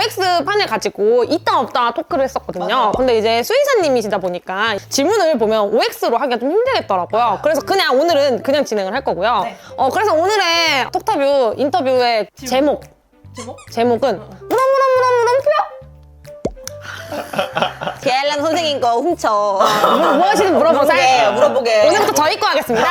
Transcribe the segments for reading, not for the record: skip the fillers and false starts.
OX판을 가지고 있다 없다 토크를 했었거든요. 맞아. 근데 이제 수의사님이시다 보니까 질문을 보면 OX로 하기가 좀 힘들겠더라고요. 그래서 그냥 오늘은 그냥 진행을 할 거고요. 네. 그래서 오늘의 톡타뷰 인터뷰의 제목은 무럼무럼무럼무럼표? 갤런 선생님 거 훔쳐. 무엇이든 물어보세요. 물어보게. 오늘부터 저희 거 하겠습니다.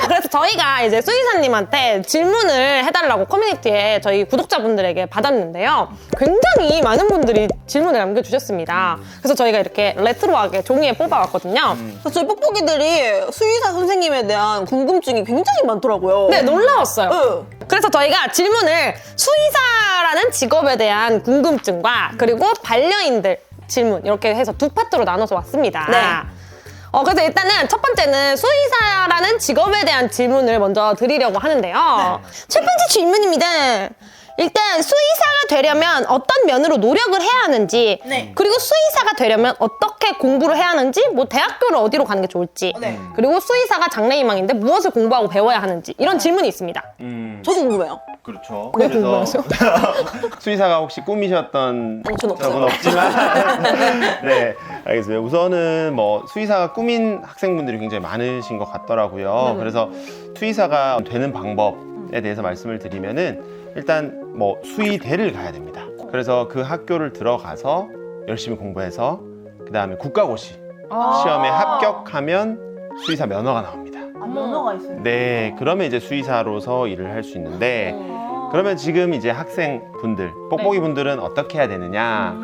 그래서 저희가 이제 수의사님한테 질문을 해달라고 커뮤니티에 저희 구독자분들에게 받았는데요. 굉장히 많은 분들이 질문을 남겨주셨습니다. 그래서 저희가 이렇게 레트로하게 종이에 뽑아왔거든요. 그래서 저희 뽁뽁이들이 수의사 선생님에 대한 궁금증이 굉장히 많더라고요. 네, 놀라웠어요. 응. 그래서 저희가 질문을 수의사라는 직업에 대한 궁금증과 그리고 반려인들 질문 이렇게 해서 두 파트로 나눠서 왔습니다. 네. 그래서 일단은 첫 번째는 수의사라는 직업에 대한 질문을 먼저 드리려고 하는데요. 첫 번째 질문입니다. 일단 수의사가 되려면 어떤 면으로 노력을 해야 하는지, 네. 그리고 수의사가 되려면 어떻게 공부를 해야 하는지, 뭐 대학교를 어디로 가는 게 좋을지, 네. 그리고 수의사가 장래희망인데 무엇을 공부하고 배워야 하는지 이런 질문이 있습니다. 저도 궁금해요. 그렇죠. 왜 궁금하세요? 수의사가 혹시 꿈이셨던 전 없어요. 적은 없지만 네, 알겠습니다. 우선은 뭐 수의사가 꿈인 학생분들이 굉장히 많으신 것 같더라고요. 그래서 수의사가 되는 방법에 대해서 말씀을 드리면은 일단 뭐 수의대를 가야 됩니다. 그래서 그 학교를 들어가서 열심히 공부해서 그 다음에 국가고시 시험에 합격하면 수의사 면허가 나옵니다. 면허가 있어요. 네, 그러면 이제 수의사로서 일을 할 수 있는데 그러면 지금 이제 학생분들, 뽁뽁이 분들은 어떻게 해야 되느냐?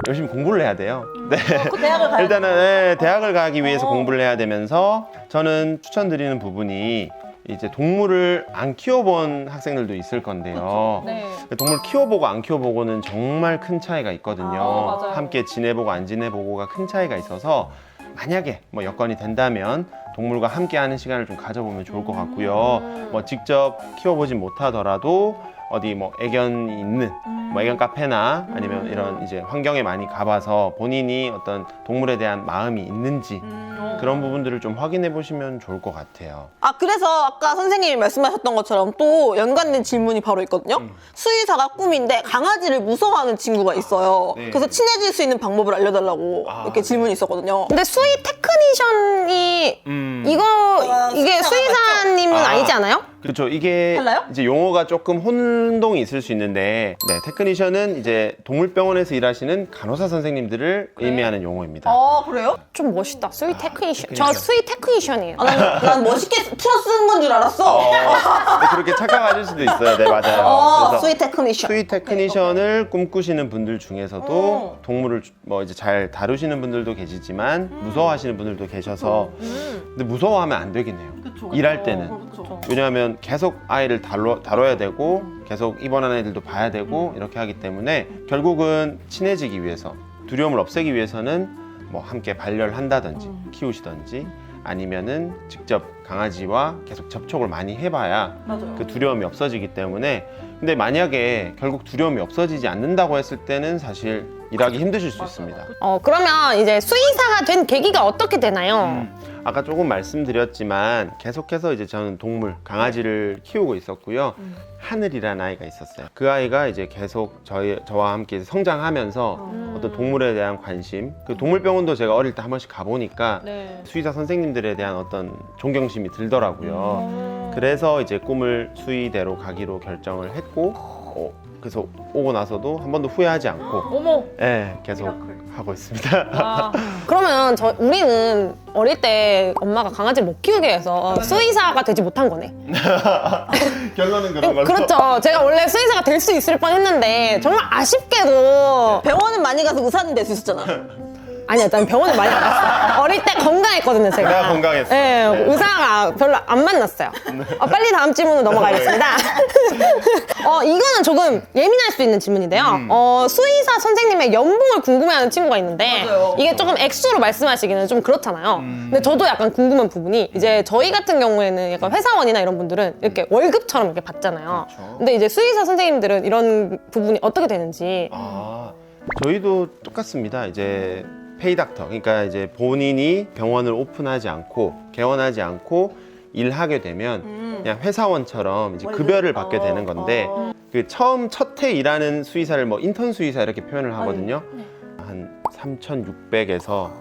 열심히 공부를 해야 돼요. 네. 그 대학을 가야 일단은 네, 대학을 가기 위해서 공부를 해야 되면서 저는 추천드리는 부분이 이제 동물을 안 키워본 학생들도 있을 건데요. 네. 동물 키워보고 안 키워보고는 정말 큰 차이가 있거든요. 함께 지내보고 안 지내보고가 큰 차이가 있어서 만약에 뭐 여건이 된다면 동물과 함께 하는 시간을 좀 가져보면 좋을 것 같고요. 뭐 직접 키워보진 못하더라도 어디 뭐 애견이 있는 뭐 애견 카페나 아니면 이런 이제 환경에 많이 가봐서 본인이 어떤 동물에 대한 마음이 있는지 그런 부분들을 좀 확인해 보시면 좋을 것 같아요. 그래서 아까 선생님이 말씀하셨던 것처럼 또 연관된 질문이 바로 있거든요. 수의사가 꿈인데 강아지를 무서워하는 친구가 있어요. 네. 그래서 친해질 수 있는 방법을 알려달라고 이렇게 질문이 있었거든요. 근데 수의 테크니션이 이게 수의사가 수의사님은 아니지 않아요? 그렇죠. 이게 달라요? 이제 용어가 조금 혼동이 있을 수 있는데, 네, 테크니션은 이제 동물병원에서 일하시는 간호사 선생님들을 의미하는 용어입니다. 그래요? 좀 멋있다. 수의 테크니션. 저 수의 테크니션이에요. 난 멋있게 풀어 쓰는 건 줄 알았어. 네, 그렇게 착각하실 수도 있어요. 네, 맞아요. 그래서 수의 테크니션. 수의 테크니션을 꿈꾸시는 분들 중에서도 동물을 뭐 이제 잘 다루시는 분들도 계시지만 무서워하시는 분들도 계셔서 근데 무서워하면 안 되겠네요. 일할 때는. 왜냐하면 계속 아이를 다뤄야 되고 계속 입원하는 애들도 봐야 되고 이렇게 하기 때문에 결국은 친해지기 위해서 두려움을 없애기 위해서는 뭐 함께 반려를 한다든지 키우시든지 아니면은 직접 강아지와 계속 접촉을 많이 해봐야 그 두려움이 없어지기 때문에 근데 만약에 결국 두려움이 없어지지 않는다고 했을 때는 사실 일하기 힘드실 수 있습니다. 그러면 이제 수의사가 된 계기가 어떻게 되나요? 아까 조금 말씀드렸지만 계속해서 이제 저는 동물, 강아지를 키우고 있었고요. 하늘이라는 아이가 있었어요. 그 아이가 이제 계속 저와 함께 성장하면서 어떤 동물에 대한 관심, 그 동물병원도 제가 어릴 때 한 번씩 가보니까 수의사 선생님들에 대한 어떤 존경심이 들더라고요. 그래서 이제 꿈을 수의대로 가기로 결정을 했고, 그래서 오고 나서도 한 번도 후회하지 않고, 네, 계속 하고 있습니다. 그러면 우리는 어릴 때 엄마가 강아지를 못 키우게 해서 수의사가 되지 못한 거네. 결론은 그런 걸로. 그렇죠. 제가 원래 수의사가 될 수 있을 뻔했는데 정말 아쉽게도 병원은 많이 가서 의사는 될 수 있었잖아. 아니야, 난 병원을 많이 안 갔어요. 어릴 때 건강했거든요, 제가. 내가 건강했어. 네, 의사가 별로 안 만났어요. 빨리 다음 질문으로 넘어가겠습니다. 이거는 조금 예민할 수 있는 질문인데요. 수의사 선생님의 연봉을 궁금해하는 친구가 있는데 맞아요. 이게 조금 액수로 말씀하시기는 좀 그렇잖아요. 근데 저도 약간 궁금한 부분이 이제 저희 같은 경우에는 약간 회사원이나 이런 분들은 이렇게 월급처럼 이렇게 받잖아요. 그렇죠. 근데 이제 수의사 선생님들은 이런 부분이 어떻게 되는지. 저희도 똑같습니다. 이제 페이닥터, 그러니까 이제 본인이 병원을 오픈하지 않고 개원하지 않고 일하게 되면 그냥 회사원처럼 이제 급여를 받게 되는 건데 그 처음 첫 해 일하는 수의사를 뭐 인턴 수의사 이렇게 표현을 하거든요. 한 3,600에서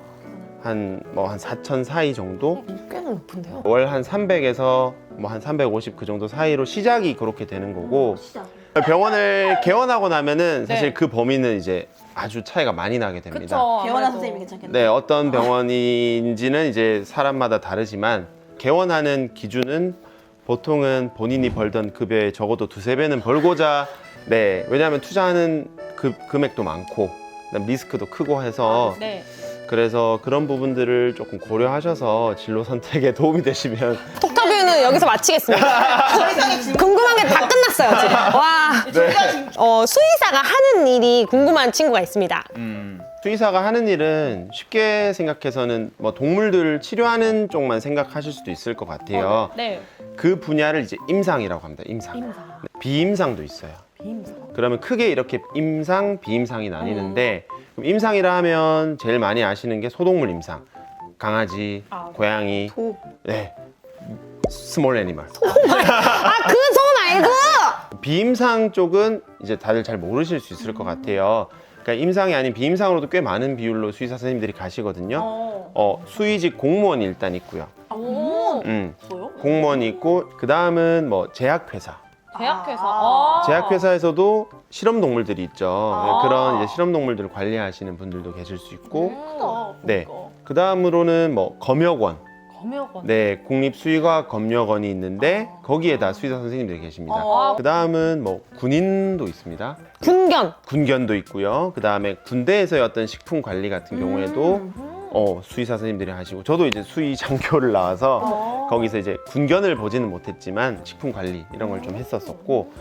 한 4,000 사이 정도? 꽤나 높은데요. 월 한 300에서 뭐 한 350 그 정도 사이로 시작이 그렇게 되는 거고 병원을 개원하고 나면은 사실 네. 그 범위는 이제 아주 차이가 많이 나게 됩니다. 개원한 선생님이 괜찮겠네요. 네, 어떤 병원인지는 이제 사람마다 다르지만 개원하는 기준은 보통은 본인이 벌던 급여의 적어도 2~3배는 벌고자 네, 왜냐하면 투자하는 금액도 많고 그다음 리스크도 크고 해서 네. 그래서 그런 부분들을 조금 고려하셔서 진로 선택에 도움이 되시면 톡터뷰는 여기서 마치겠습니다. 더 이상의 질문. 궁금한 게 다 끝났어요, 지금. 와. 수의사가 하는 일이 궁금한 친구가 있습니다. 수의사가 하는 일은 쉽게 생각해서는 뭐 동물들을 치료하는 쪽만 생각하실 수도 있을 것 같아요. 네. 그 분야를 이제 임상이라고 합니다. 임상. 네, 비임상도 있어요. 그러면 크게 이렇게 임상, 비임상이 나뉘는데 그럼 임상이라 하면 제일 많이 아시는 게 소동물 임상. 강아지, 고양이, 네, 스몰 애니멀. 그 손 말고! 비임상 쪽은 이제 다들 잘 모르실 수 있을 것 같아요. 그러니까 임상이 아닌 비임상으로도 꽤 많은 비율로 수의사 선생님들이 가시거든요. 수의직 공무원이 일단 있고요. 뭐요? 공무원이 있고 그 다음은 뭐 제약회사. 제약회사. 제약회사에서도 실험 동물들이 있죠. 그런 이제 실험 동물들을 관리하시는 분들도 계실 수 있고, 네. 그 다음으로는 뭐 검역원. 네, 국립수의과학 검역원이 있는데 거기에다 수의사 선생님들이 계십니다. 그 다음은 뭐 군인도 있습니다. 군견. 군견도 있고요. 그 다음에 군대에서의 어떤 식품 관리 같은 경우에도 수의사 선생님들이 하시고 저도 이제 수의 장교를 나와서 거기서 이제 군견을 보지는 못했지만 식품 관리 이런 걸 좀 했었었고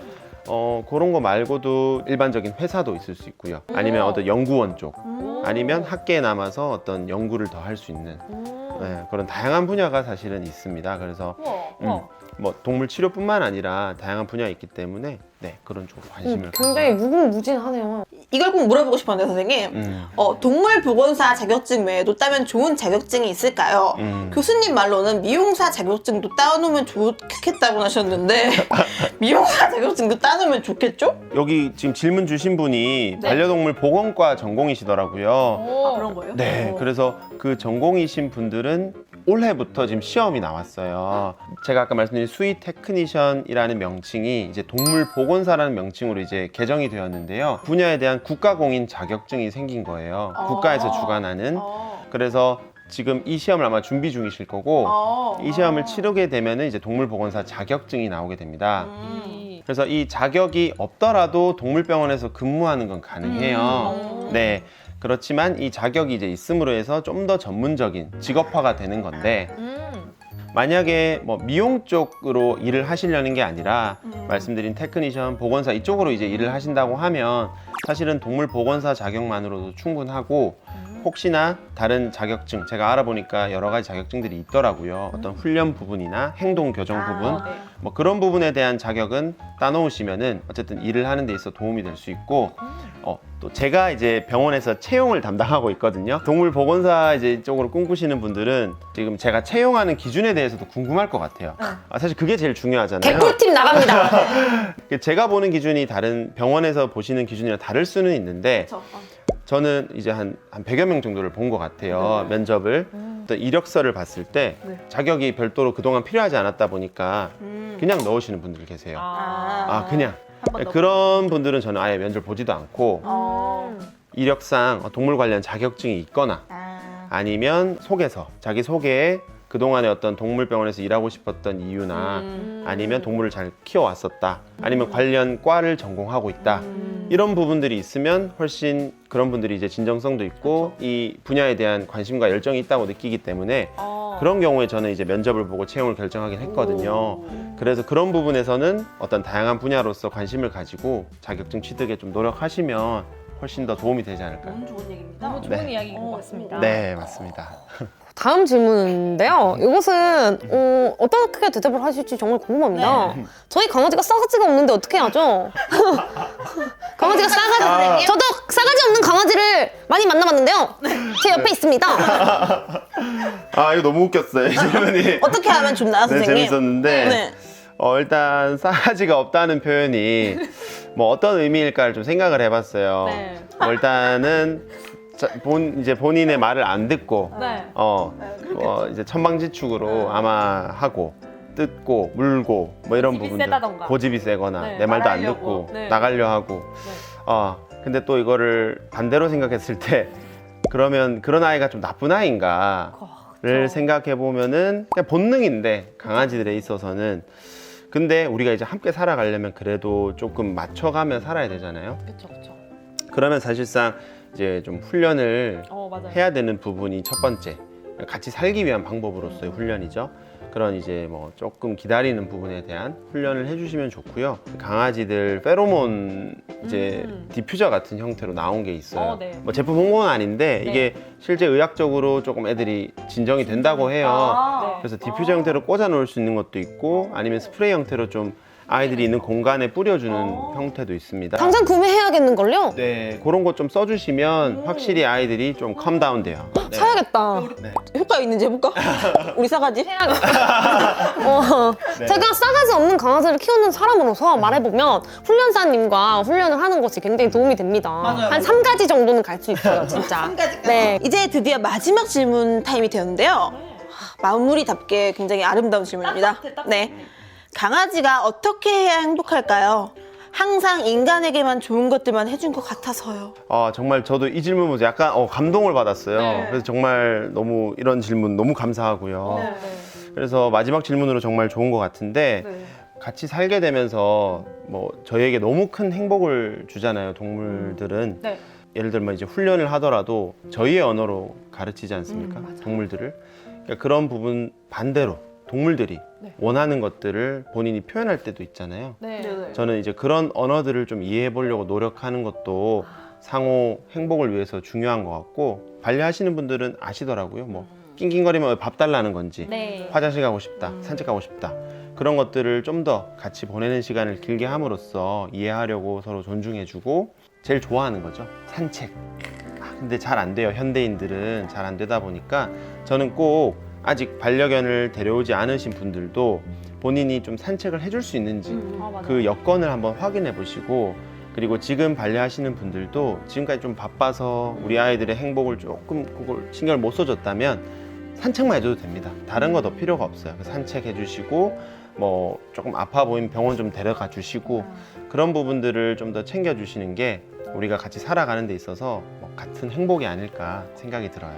그런 거 말고도 일반적인 회사도 있을 수 있고요. 아니면 어떤 연구원 쪽 아니면 학계에 남아서 어떤 연구를 더 할 수 있는 네, 그런 다양한 분야가 사실은 있습니다. 그래서 뭐 동물 치료뿐만 아니라 다양한 분야가 있기 때문에 네, 그런 쪽으로 관심을 굉장히 무궁무진하네요. 이걸 꼭 물어보고 싶었는데 선생님 동물보건사 자격증 외에도 따면 좋은 자격증이 있을까요? 교수님 말로는 미용사 자격증도 따놓으면 좋겠다고 하셨는데 미용사 자격증도 따놓으면 좋겠죠? 여기 지금 질문 주신 분이 반려동물 보건과 전공이시더라고요. 그런 거예요? 네, 그래서 그 전공이신 분들은 올해부터 지금 시험이 나왔어요. 제가 아까 말씀드린 수의 테크니션이라는 명칭이 이제 동물 보건사라는 명칭으로 이제 개정이 되었는데요. 분야에 대한 국가공인 자격증이 생긴 거예요. 국가에서 주관하는. 그래서 지금 이 시험을 아마 준비 중이실 거고 이 시험을 치르게 되면은 이제 동물 보건사 자격증이 나오게 됩니다. 그래서 이 자격이 없더라도 동물병원에서 근무하는 건 가능해요. 네. 그렇지만 이 자격이 이제 있음으로 해서 좀 더 전문적인 직업화가 되는 건데 만약에 뭐 미용 쪽으로 일을 하시려는 게 아니라 말씀드린 테크니션, 보건사 이쪽으로 이제 일을 하신다고 하면 사실은 동물 보건사 자격만으로도 충분하고 혹시나 다른 자격증, 제가 알아보니까 여러 가지 자격증들이 있더라고요. 어떤 훈련 부분이나 행동 교정 부분, 뭐 그런 부분에 대한 자격은 따놓으시면은 어쨌든 일을 하는 데 있어 도움이 될 수 있고, 또 제가 이제 병원에서 채용을 담당하고 있거든요. 동물 보건사 이제 쪽으로 꿈꾸시는 분들은 지금 제가 채용하는 기준에 대해서도 궁금할 것 같아요. 사실 그게 제일 중요하잖아요. 개꿀팁 나갑니다. 제가 보는 기준이 다른 병원에서 보시는 기준이랑 다를 수는 있는데 저는 이제 한 100여 명 정도를 본 것 같아요. 면접을. 또 이력서를 봤을 때 자격이 별도로 그동안 필요하지 않았다 보니까 그냥 넣으시는 분들 계세요. 그냥. 그런 분들은 저는 아예 면접 보지도 않고 이력상 동물 관련 자격증이 있거나 아니면 소개서, 자기 소개에 그동안에 어떤 동물병원에서 일하고 싶었던 이유나 아니면 동물을 잘 키워왔었다 아니면 관련 과를 전공하고 있다 이런 부분들이 있으면 훨씬 그런 분들이 이제 진정성도 있고 이 분야에 대한 관심과 열정이 있다고 느끼기 때문에 그런 경우에 저는 이제 면접을 보고 채용을 결정하긴 했거든요. 그래서 그런 부분에서는 어떤 다양한 분야로서 관심을 가지고 자격증 취득에 좀 노력하시면 훨씬 더 도움이 되지 않을까요? 너무 좋은 얘기입니다. 너무 좋은 이야기인 것 같습니다. 네, 맞습니다. 다음 질문인데요. 이것은 어떻게 대답을 하실지 정말 궁금합니다. 저희 강아지가 싸가지가 없는데 어떻게 하죠? 강아지가 저도 싸가지 없는 강아지를 강아지를 많이 만나봤는데요. 제 옆에 있습니다. 아, 이거 너무 웃겼어요. 이 질문이. 어떻게 하면 좋나요, 네, 선생님? 재밌었는데 네. 일단 싸가지가 없다는 표현이 뭐 어떤 의미일까를 좀 생각을 해봤어요. 네. 일단은 이제 본인의 말을 안 듣고 네. 이제 천방지축으로 아마 하고 뜯고 물고 뭐 이런 고집이 부분들 세다던가. 고집이 세거나 네. 내 말도 안 나가려고. 듣고 네. 나가려 하고 근데 또 이거를 반대로 생각했을 때 그러면 그런 아이가 좀 나쁜 아이인가를 생각해 보면은 그냥 본능인데 강아지들에 있어서는 근데 우리가 이제 함께 살아가려면 그래도 조금 맞춰가며 살아야 되잖아요. 그쵸, 그쵸. 그러면 사실상 이제 좀 훈련을 맞아요. 해야 되는 부분이 첫 번째 같이 살기 위한 방법으로서의 훈련이죠. 그런 이제 뭐 조금 기다리는 부분에 대한 훈련을 해주시면 좋고요. 강아지들 페로몬 이제 디퓨저 같은 형태로 나온 게 있어요. 네. 뭐 제품 홍보는 아닌데 네. 이게 실제 의학적으로 조금 애들이 진정이 된다고 해요. 네. 그래서 디퓨저 형태로 꽂아 놓을 수 있는 것도 있고 아니면 스프레이 형태로 좀 아이들이 있는 공간에 뿌려주는 형태도 있습니다. 당장 구매해야겠는걸요? 네, 그런 것 좀 써주시면 확실히 아이들이 좀 컴다운 돼요. 네. 사야겠다. 네. 효과 있는지 해볼까? 우리 싸가지? 네. 제가 싸가지 없는 강아지를 키우는 사람으로서 말해보면 훈련사님과 훈련을 하는 것이 굉장히 도움이 됩니다. 맞아요. 한 3가지 정도는 갈 수 있어요, 진짜. 네. 이제 드디어 마지막 질문 타임이 되었는데요. 마무리답게 굉장히 아름다운 질문입니다. 네. 강아지가 어떻게 해야 행복할까요? 항상 인간에게만 좋은 것들만 해준 것 같아서요. 정말 저도 이 질문 보면서 약간 감동을 받았어요. 네. 그래서 정말 너무 이런 질문 너무 감사하고요. 그래서 마지막 질문으로 정말 좋은 것 같은데 같이 살게 되면서 뭐 저희에게 너무 큰 행복을 주잖아요. 동물들은. 네. 예를 들면 이제 훈련을 하더라도 저희의 언어로 가르치지 않습니까? 동물들을. 그러니까 그런 부분 반대로 동물들이 원하는 것들을 본인이 표현할 때도 있잖아요. 저는 이제 그런 언어들을 좀 이해해 보려고 노력하는 것도 상호 행복을 위해서 중요한 것 같고 반려하시는 분들은 아시더라고요. 뭐 낑낑거리면 밥 달라는 건지 네. 화장실 가고 싶다, 산책 가고 싶다 그런 것들을 좀 더 같이 보내는 시간을 길게 함으로써 이해하려고 서로 존중해주고 제일 좋아하는 거죠. 산책. 근데 잘 안 돼요. 현대인들은 잘 안 되다 보니까 저는 꼭 아직 반려견을 데려오지 않으신 분들도 본인이 좀 산책을 해줄 수 있는지 그 여건을 한번 확인해 보시고 그리고 지금 반려하시는 분들도 지금까지 좀 바빠서 우리 아이들의 행복을 조금 그걸 신경을 못 써줬다면 산책만 해줘도 됩니다. 다른 거 더 필요가 없어요. 산책해 주시고 뭐 조금 아파 보이면 병원 좀 데려가 주시고 그런 부분들을 좀 더 챙겨 주시는 게 우리가 같이 살아가는 데 있어서 뭐 같은 행복이 아닐까 생각이 들어요.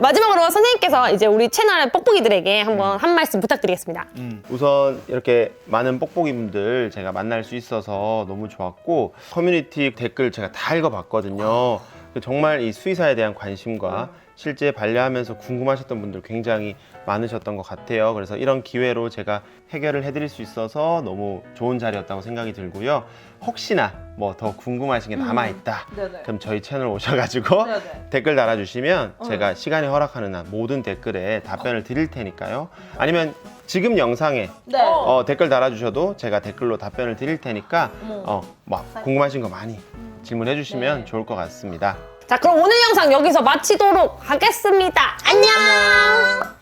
마지막으로 선생님께서 이제 우리 채널 뽁뽁이들에게 한번 한 말씀 부탁드리겠습니다. 우선 이렇게 많은 뽁뽁이분들 제가 만날 수 있어서 너무 좋았고 커뮤니티 댓글 제가 다 읽어봤거든요. 정말 이 수의사에 대한 관심과 실제 반려하면서 궁금하셨던 분들 굉장히 많으셨던 것 같아요. 그래서 이런 기회로 제가 해결을 해드릴 수 있어서 너무 좋은 자리였다고 생각이 들고요. 혹시나 뭐 더 궁금하신 게 남아있다. 그럼 저희 채널 오셔가지고 댓글 달아주시면 제가 시간이 허락하는 한 모든 댓글에 답변을 드릴 테니까요. 아니면 지금 영상에 댓글 달아주셔도 제가 댓글로 답변을 드릴 테니까 뭐 궁금하신 거 많이 질문해 주시면 좋을 것 같습니다. 자, 그럼 오늘 영상 여기서 마치도록 하겠습니다. 안녕!